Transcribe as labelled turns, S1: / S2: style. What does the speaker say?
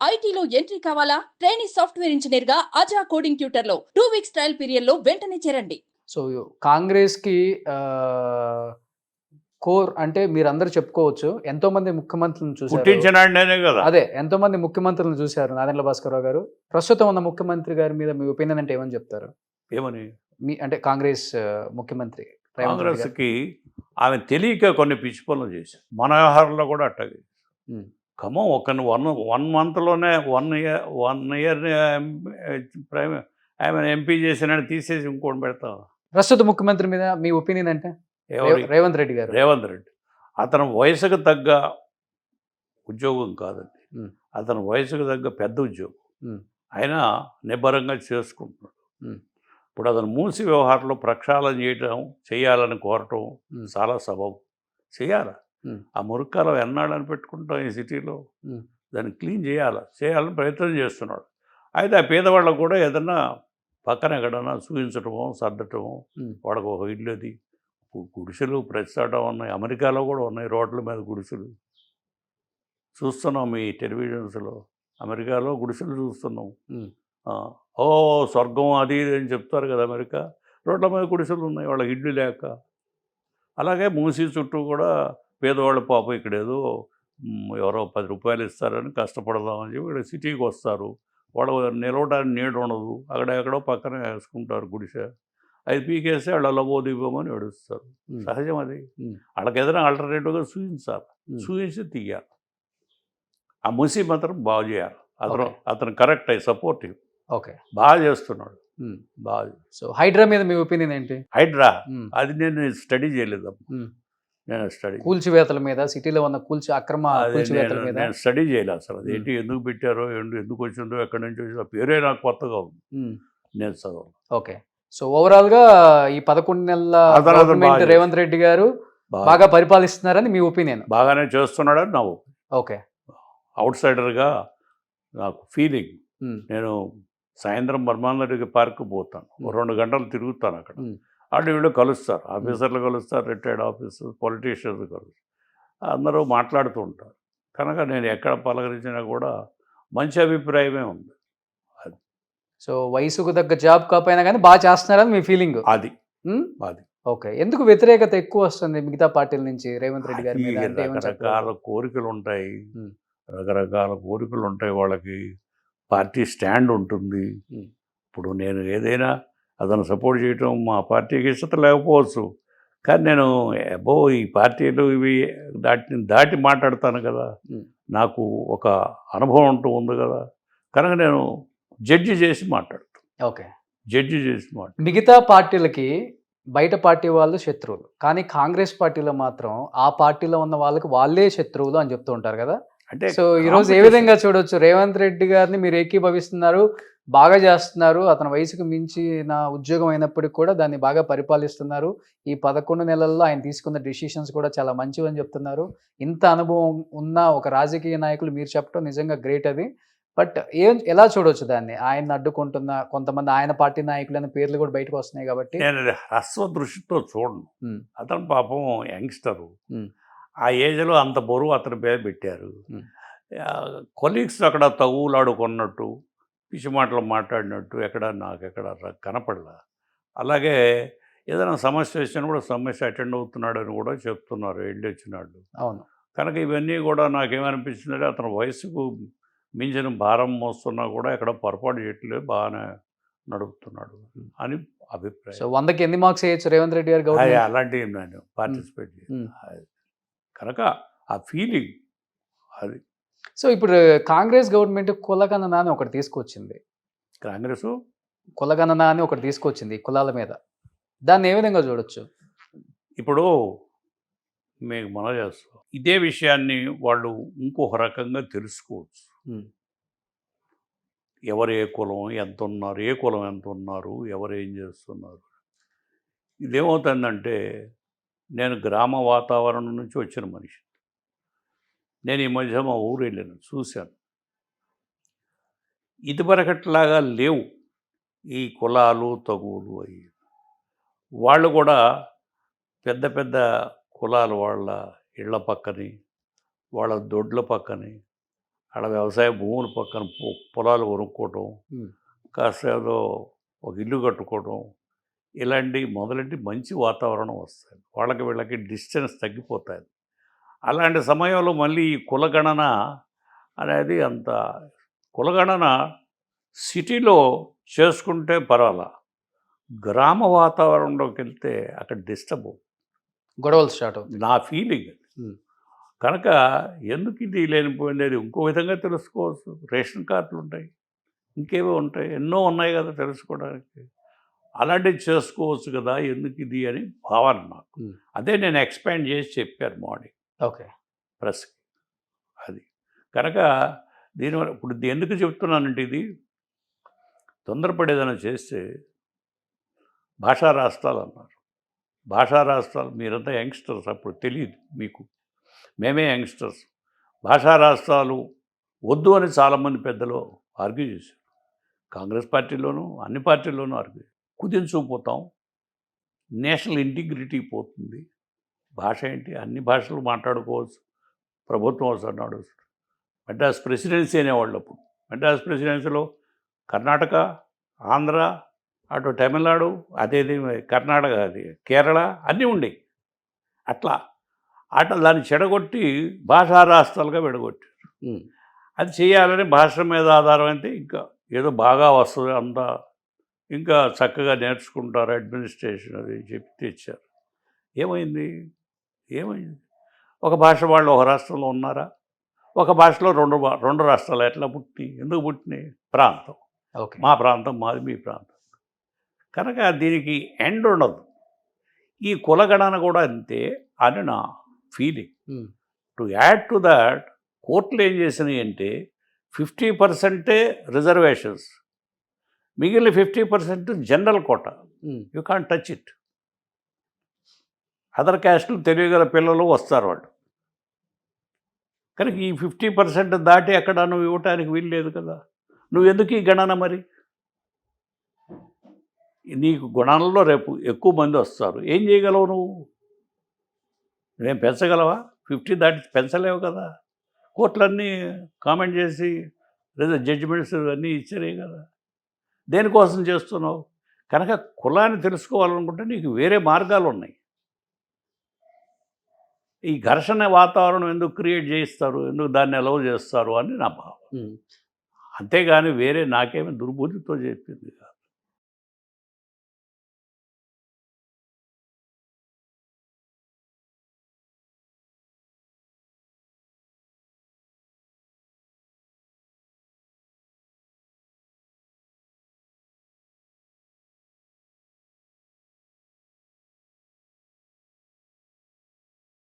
S1: ఐటీలో ఎంట్రీ కావాలా? Trainee software engineer గా అజా కోడింగ్ ట్యూటర్ లో 2 వీక్స్ ట్రయల్ పీరియడ్ లో వెంటనే చేరండి.
S2: సో కాంగ్రెస్‌కి కోర్ అంటే మీరందరూ చెప్పుకోవచ్చు. ఎంతోమంది ముఖ్యమంత్రులను చూసారు.
S3: పుట్టించినాడనే కదా.
S2: అదే ఎంతోమంది ముఖ్యమంత్రులను చూసారు నాదెండ్ల భాస్కరరావు గారు. ప్రస్తుతం ఉన్న ముఖ్యమంత్రి గారి మీద మీ ఒపీనియన్ అంటే ఏమని చెప్తారు?
S3: ఏమని?
S2: మీ అంటే కాంగ్రెస్ ముఖ్యమంత్రి రేవంత్ రెడ్డి గారు.
S3: కాంగ్రెస్కి ఆమె తెలియక కొన్ని పిచ్చి పనులు చేశారు. మన వ్యవహారంలో కూడా అట్టగే. ఖమ్మం ఒక 1 మంత్లోనే 1 ఇయర్ ఆమె ఎంపీ చేసినట్టు తీసేసి ఇంకోటి పెడతాం.
S2: ప్రస్తుత ముఖ్యమంత్రి మీద మీ ఒపీనియన్ అంటే? రేవంత్ రెడ్డి గారు.
S3: రేవంత్ రెడ్డి అతను వయసుకు తగ్గ ఉద్యోగం కాదండి. అతను వయసుకు తగ్గ పెద్ద ఉద్యోగం. ఆయన నిబ్బరంగా చేసుకుంటున్నాడు. ఇప్పుడు అతను మూసి వ్యవహారంలో ప్రక్షాళన చేయాలని కోరటం చాలా సబబు. చేయాలి. ఆ మురుక్కాలం ఎన్నాళ్ళని పెట్టుకుంటాం ఈ సిటీలో. దాన్ని క్లీన్ చేయాలని ప్రయత్నం చేస్తున్నాడు. అయితే ఆ పేదవాళ్ళకు కూడా ఏదన్నా పక్కన ఎక్కడన్నా చూపించటమో సర్దటమో, వాళ్ళకు ఒక ఇల్లుది గుడిసెలు ప్రతి చోట ఉన్నాయి. అమెరికాలో కూడా ఉన్నాయి రోడ్ల మీద గుడిసెలు చూస్తున్నాం. ఈ టెలివిజన్స్లో అమెరికాలో గుడిసెలు చూస్తున్నాం. ఓ స్వర్గం అది అని చెప్తారు కదా అమెరికా. రోడ్ల మీద గుడిసెలు ఉన్నాయి వాళ్ళకి ఇల్లు లేక. అలాగే మూసీ చుట్టూ కూడా పేదవాళ్ళ పాపం ఇక్కడ ఏదో ఎవరో 10 రూపాయలు ఇస్తారని కష్టపడదామని చెప్పి ఇక్కడ సిటీకి వస్తారు. వాళ్ళు నిలవడానికి నీడ ఉండదు. అక్కడ ఎక్కడో పక్కన వేసుకుంటారు గుడిసె. అది పీకేస్తే వాళ్ళ లబోదివ్వమని ఏడుస్తారు. సహజం అది. వాళ్ళకి ఏదైనా ఆల్టర్నేటివ్గా చూపించాలి. చూపించి తీయాలి. ఆ మూసీ మాత్రం బాగు చేయాలి. అతను కరెక్ట్ సపోర్టివ్.
S2: ఓకే,
S3: బాగా చేస్తున్నాడు. బాగా.
S2: సో హైడ్రా మీద మీ ఒపీనియన్ ఏంటి?
S3: హైడ్రా అది నేను స్టడీ చేయలేదు. నేను
S2: కూల్చివేతల మీద, సిటీలో ఉన్న అక్రమ కూల్చివేతల మీద
S3: నేను స్టడీ చేయలేదు అసలు. అది ఏంటి, ఎందుకు పెట్టారో, ఎందుకు వచ్చిందో, ఎక్కడి నుంచి వచ్చిందో, పేరే నాకు కొత్తగా ఉంది. నేను చదవాలి.
S2: ఓకే, సో ఓవరాల్ గా ఈ 11 నెలల గవర్నమెంట్ రేవంత్ రెడ్డి గారు బాగా పరిపాలిస్తున్నారని మీ ఒపీనియన్?
S3: బాగానే చేస్తున్నాడని నా ఒపీనియన్.
S2: ఓకే,
S3: అవుట్ సైడర్గా నాకు ఫీలింగ్. నేను సాయంత్రం బర్మాందరెడ్డి పార్క్ పోతాను. 2 గంటలు తిరుగుతాను అక్కడ. వాళ్ళు వీళ్ళు కలుస్తారు, ఆఫీసర్లు కలుస్తారు, రిటైర్డ్ ఆఫీసర్, పొలిటీషియన్స్ కలుస్తారు. అందరూ మాట్లాడుతూ ఉంటారు. కనుక నేను ఎక్కడ పలకరించినా కూడా మంచి అభిప్రాయమే ఉంది. అది
S2: సో వయసుకు తగ్గ జాబ్ కాకపోయినా కానీ బాగా చేస్తున్నారని మీ ఫీలింగ్?
S3: అది అది
S2: ఓకే, ఎందుకు వ్యతిరేకత ఎక్కువ వస్తుంది మిగతా పార్టీల నుంచి రేవంత్ రెడ్డి గారి మీద?
S3: రకరకాల కోరికలు ఉంటాయి. రకరకాల కోరికలు ఉంటాయి వాళ్ళకి. పార్టీ స్టాండ్ ఉంటుంది. ఇప్పుడు నేను ఏదైనా అతను సపోర్ట్ చేయటం మా పార్టీకి ఇష్టత లేకపోవచ్చు, కానీ నేను ఈ పార్టీలు ఇవి దాటి మాట్లాడతాను కదా. నాకు ఒక అనుభవం అంటూ ఉంది కదా. కనుక నేను జడ్జి చేసి మాట్లాడతాను.
S2: ఓకే,
S3: జడ్జి చేసి
S2: మిగతా పార్టీలకి బయట పార్టీ వాళ్ళు శత్రువులు, కానీ కాంగ్రెస్ పార్టీలో మాత్రం ఆ పార్టీలో ఉన్న వాళ్ళకి వాళ్ళే శత్రువులు అని చెప్తూ ఉంటారు కదా.
S3: అంటే
S2: సో ఈరోజు ఏ విధంగా చూడవచ్చు? రేవంత్ రెడ్డి గారిని మీరు ఏకీభవిస్తున్నారు, బాగా చేస్తున్నారు, అతని వయసుకు మించి నా ఉద్యోగం అయినప్పటికీ కూడా దాన్ని బాగా పరిపాలిస్తున్నారు. ఈ 11 నెలల్లో ఆయన తీసుకున్న డెసిషన్స్ కూడా చాలా మంచివి అని చెప్తున్నారు. ఇంత అనుభవం ఉన్న ఒక రాజకీయ నాయకులు మీరు చెప్పడం నిజంగా గ్రేట్ అది. బట్ ఎలా చూడవచ్చు దాన్ని? ఆయన అడ్డుకుంటున్న కొంతమంది ఆయన పార్టీ నాయకులైన పేర్లు కూడా బయటకు వస్తున్నాయి కాబట్టి
S3: నేను హ్రస్వ దృష్టితో చూడను. అతను పాపం యంగ్స్టరు. ఆ ఏజ్లో అంత బరువు అతని పేరు పెట్టారు. కొలీగ్స్ అక్కడ తగులాడుకున్నట్టు, పిచ్చి మాటలు మాట్లాడినట్టు నాకెక్కడ కనపడలా. అలాగే ఏదైనా సమస్య వచ్చినా కూడా సమస్య అటెండ్ అవుతున్నాడని కూడా చెప్తున్నారు వెళ్ళి వచ్చినాడు.
S2: అవును.
S3: కనుక ఇవన్నీ కూడా నాకేమనిపించిందంటే అతని వయసుకు మించిన భారం మోస్తున్నా కూడా ఎక్కడ పొరపాటు చేయట్లేదు, బాగానే నడుపుతున్నాడు అని అభిప్రాయం.
S2: సో 100కి ఎన్ని మార్క్స్ వేయచ్చు రేవంత్ రెడ్డి గారు?
S3: అలాంటివి నేను పార్టిసిపేట్ చేయాలి కనుక ఆ ఫీలింగ్ అది.
S2: సో ఇప్పుడు కాంగ్రెస్ గవర్నమెంట్ కులగణన అని ఒకటి తీసుకొచ్చింది.
S3: కాంగ్రెస్
S2: కులగణన అని ఒకటి తీసుకొచ్చింది కులాల మీద. దాన్ని ఏ విధంగా చూడొచ్చు?
S3: ఇప్పుడు మీకు మనం చేస్తాం ఇదే విషయాన్ని వాళ్ళు ఇంకొక రకంగా తెలుసుకోవచ్చు. ఎవరు ఏ కులం ఎంత ఉన్నారు, ఏ కులం ఎంత ఉన్నారు, ఎవరు ఏం చేస్తున్నారు. ఇదేమవుతుందంటే నేను గ్రామ వాతావరణం నుంచి వచ్చిన మనిషి. నేను ఈ మధ్య మా ఊరు వెళ్ళాను, చూశాను. ఇదివరకట్లాగా లేవు ఈ కులాలు తగువులు అవి. వాళ్ళు కూడా పెద్ద పెద్ద కులాలు వాళ్ళ ఇళ్ల పక్కని, వాళ్ళ దొడ్ల పక్కని ఆడ వ్యవసాయ భూముల పక్కన పొలాలు కొనుక్కోవటం,
S2: ఉమ్,
S3: కాస్త ఏదో ఒక ఇల్లు కట్టుకోవడం, ఇలాంటి మొదలెంటి మంచి వాతావరణం వస్తుంది. వాళ్ళకి వీళ్ళకి డిస్టెన్స్ తగ్గిపోతుంది. అలాంటి సమయంలో మళ్ళీ ఈ కులగణన అనేది అంత కులగణన సిటీలో చేసుకుంటే పర్వాలా, గ్రామ వాతావరణంలోకి వెళ్తే అక్కడ డిస్టర్బ్
S2: గొడవలు స్టార్ట్ అవుతాయి.
S3: నా ఫీలింగ్.
S2: ఉమ్,
S3: కనుక ఎందుకు ఇది లేనిపోయింది ఇంకో విధంగా తెలుసుకోవచ్చు. రేషన్ కార్డులు ఉంటాయి, ఇంకేవో ఉంటాయి, ఎన్నో ఉన్నాయి కదా తెలుసుకోవడానికి. అలాంటివి చేసుకోవచ్చు కదా, ఎందుకు ఇది అని భావన నాకు.
S2: ఉమ్,
S3: అదే నేను ఎక్స్పాండ్ చేసి చెప్పాను మార్నింగ్
S2: ఓకే.
S3: ప్రెస్కి. అది కనుక దీనివల్ల ఇప్పుడు ఎందుకు చెప్తున్నానంటే, ఇది తొందరపడి ఏదైనా చేస్తే భాషా రాష్ట్రాలు అన్నారు. భాషా రాష్ట్రాలు మీరంతా యంగ్స్టర్స్, అప్పుడు తెలియదు మీకు, మేమే యంగ్స్టర్స్. భాషా రాష్ట్రాలు వద్దు అని చాలామంది పెద్దలు ఆర్గ్యూ చేశారు. కాంగ్రెస్ పార్టీలోనూ అన్ని పార్టీల్లోనూ ఆర్గ్యూ. కుదించుకుపోతాం, నేషనల్ ఇంటిగ్రిటీ పోతుంది. భాష ఏంటి, అన్ని భాషలు మాట్లాడుకోవచ్చు, ప్రభుత్వం అవసరం నడుస్తుంది. మెడ్రాస్ ప్రెసిడెన్సీ అనేవాళ్ళు అప్పుడు. మెడ్రాస్ ప్రెసిడెన్సీలో కర్ణాటక, ఆంధ్ర, అటు తమిళనాడు, అదేది కర్ణాటక, అది కేరళ అన్నీ ఉండేవి. అట్లా దాన్ని చెడగొట్టి భాషా రాష్ట్రాలుగా విడగొట్టారు.
S2: ఉమ్,
S3: అది చేయాలని భాష మీద ఆధారం అయితే ఇంకా ఏదో బాగా వస్తుంది, అంతా ఇంకా చక్కగా నేర్చుకుంటారు అడ్మినిస్ట్రేషన్ అది చెప్పి తెచ్చారు. ఏమైంది? ఒక భాష వాళ్ళు ఒక రాష్ట్రంలో ఉన్నారా? ఒక భాషలో రెండు రాష్ట్రాలు ఎట్లా పుట్టినాయి? ఎందుకు పుట్టినాయి? ప్రాంతం.
S2: ఓకే.
S3: మా ప్రాంతం మాది, మీ ప్రాంతం. కనుక దీనికి ఎండ్ ఉండదు. ఈ కులగణన కూడా అంతే అని నా feeling.
S2: Um,
S3: to add to that, కోర్టులు ఏం చేసినాయి అంటే 50% రిజర్వేషన్స్, మిగిలిన 50% general quota.
S2: Um,
S3: you can't touch it. Other క్యాస్టులు తెలియగల పిల్లలు వస్తారు వాళ్ళు. కనుక ఈ 50% దాటి అక్కడ నువ్వు ఇవ్వటానికి వీలు లేదు కదా. నువ్వు ఎందుకు ఈ గణన మరి? నీకు గుణాలలో రేపు ఎక్కువ మంది వస్తారు, ఏం చేయగలవు నువ్వు? నువ్వేం పెంచగలవా? 50 దాటి పెంచలేవు కదా. కోర్టులన్నీ కామెంట్ చేసి జడ్జిమెంట్స్ అన్నీ ఇచ్చారే కదా. దేనికోసం చేస్తున్నావు? కనుక కులాన్ని తెలుసుకోవాలనుకుంటే నీకు వేరే మార్గాలు ఉన్నాయి. ఈ ఘర్షణ వాతావరణం ఎందుకు క్రియేట్ చేయిస్తారు, ఎందుకు దాన్ని అలౌ చేస్తారు అని నా భావం.
S2: ఉమ్.
S3: అంతేగాని వేరే నాకేమీ దుర్బుద్ధితో చెప్పింది కాదు.